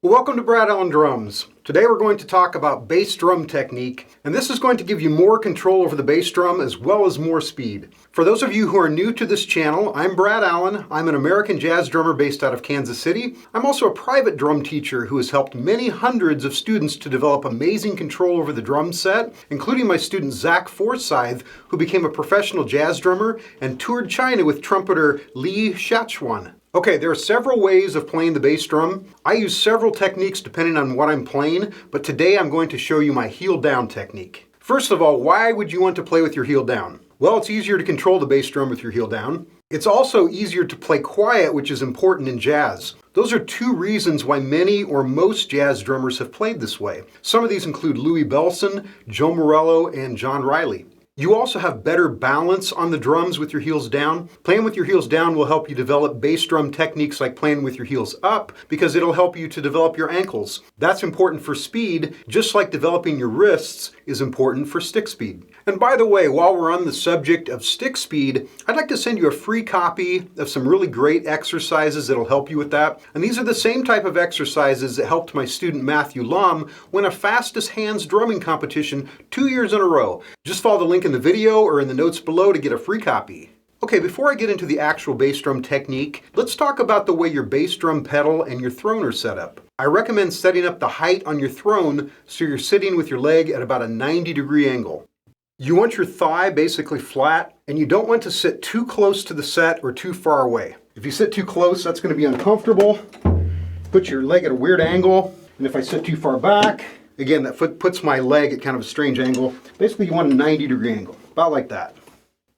Welcome to Brad Allen Drums. Today we're going to talk about bass drum technique, and this is going to give you more control over the bass drum as well as more speed. For those of you who are new to this channel, I'm Brad Allen. I'm an American jazz drummer based out of Kansas City. I'm also a private drum teacher who has helped many hundreds of students to develop amazing control over the drum set, including my student Zach Forsyth, who became a professional jazz drummer and toured China with trumpeter Li Shachuan. Okay, there are several ways of playing the bass drum. I use several techniques depending on what I'm playing, but today I'm going to show you my heel down technique. First of all, why would you want to play with your heel down? Well, it's easier to control the bass drum with your heel down. It's also easier to play quiet, which is important in jazz. Those are two reasons why many or most jazz drummers have played this way. Some of these include Louis Bellson, Joe Morello, and John Riley. You also have better balance on the drums with your heels down. Playing with your heels down will help you develop bass drum techniques like playing with your heels up because it'll help you to develop your ankles. That's important for speed, just like developing your wrists is important for stick speed. And by the way, while we're on the subject of stick speed, I'd like to send you a free copy of some really great exercises that'll help you with that. And these are the same type of exercises that helped my student Matthew Lam win a fastest hands drumming competition 2 years in a row. Just follow the link in the video or in the notes below to get a free copy. Okay, before I get into the actual bass drum technique, let's talk about the way your bass drum pedal and your throne are set up. I recommend setting up the height on your throne so you're sitting with your leg at about a 90-degree angle. You want your thigh basically flat, and you don't want to sit too close to the set or too far away. If you sit too close, that's going to be uncomfortable. Put your leg at a weird angle, and if I sit too far back, again, that foot puts my leg at kind of a strange angle. Basically, you want a 90-degree angle, about like that.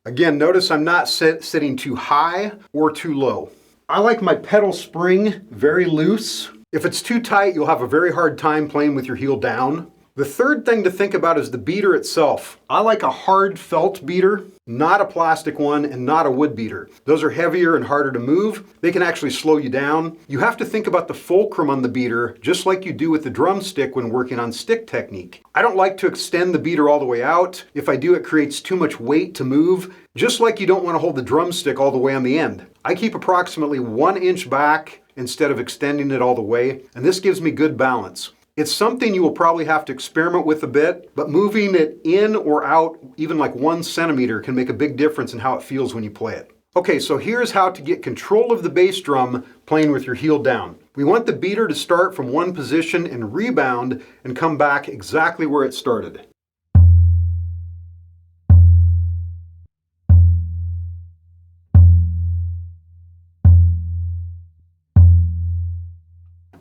Again, notice I'm not sitting too high or too low. I like my pedal spring very loose. If it's too tight, you'll have a very hard time playing with your heel down. The third thing to think about is the beater itself. I like a hard felt beater, not a plastic one and not a wood beater. Those are heavier and harder to move. They can actually slow you down. You have to think about the fulcrum on the beater just like you do with the drumstick when working on stick technique. I don't like to extend the beater all the way out. If I do, it creates too much weight to move, just like you don't want to hold the drumstick all the way on the end. I keep approximately 1 inch back instead of extending it all the way, and this gives me good balance. It's something you will probably have to experiment with a bit, but moving it in or out even like 1 centimeter can make a big difference in how it feels when you play it. Okay, so here's how to get control of the bass drum playing with your heel down. We want the beater to start from one position and rebound and come back exactly where it started.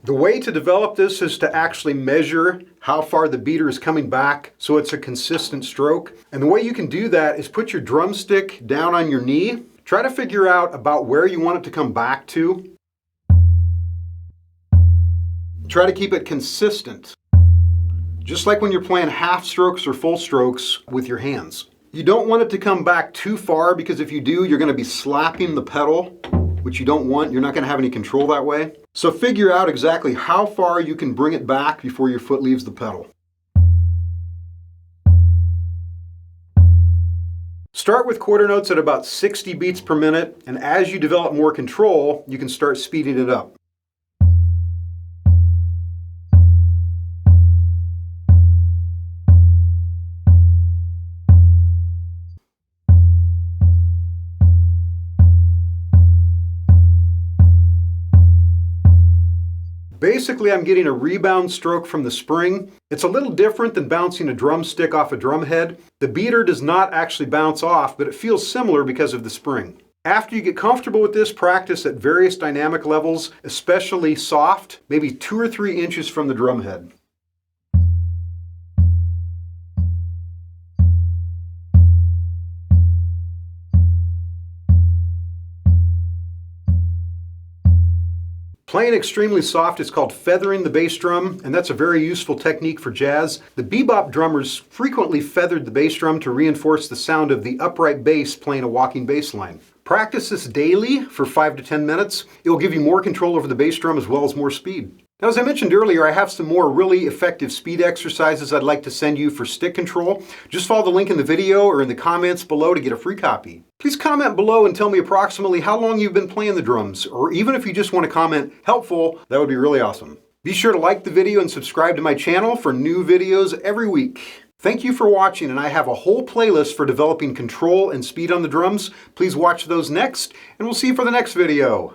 The way to develop this is to actually measure how far the beater is coming back so it's a consistent stroke. And the way you can do that is put your drumstick down on your knee. Try to figure out about where you want it to come back to. Try to keep it consistent, just like when you're playing half strokes or full strokes with your hands. You don't want it to come back too far because if you do, you're going to be slapping the pedal, which you don't want. You're not going to have any control that way. So figure out exactly how far you can bring it back before your foot leaves the pedal. Start with quarter notes at about 60 beats per minute, and as you develop more control, you can start speeding it up. Basically, I'm getting a rebound stroke from the spring. It's a little different than bouncing a drumstick off a drum head. The beater does not actually bounce off, but it feels similar because of the spring. After you get comfortable with this, practice at various dynamic levels, especially soft, maybe 2 or 3 inches from the drum head. Playing extremely soft is called feathering the bass drum, and that's a very useful technique for jazz. The bebop drummers frequently feathered the bass drum to reinforce the sound of the upright bass playing a walking bass line. Practice this daily for 5 to 10 minutes. It will give you more control over the bass drum as well as more speed. Now, as I mentioned earlier, I have some more really effective speed exercises I'd like to send you for stick control. Just follow the link in the video or in the comments below to get a free copy. Please comment below and tell me approximately how long you've been playing the drums, or even if you just want to comment helpful, that would be really awesome. Be sure to like the video and subscribe to my channel for new videos every week. Thank you for watching, and I have a whole playlist for developing control and speed on the drums. Please watch those next, and we'll see you for the next video.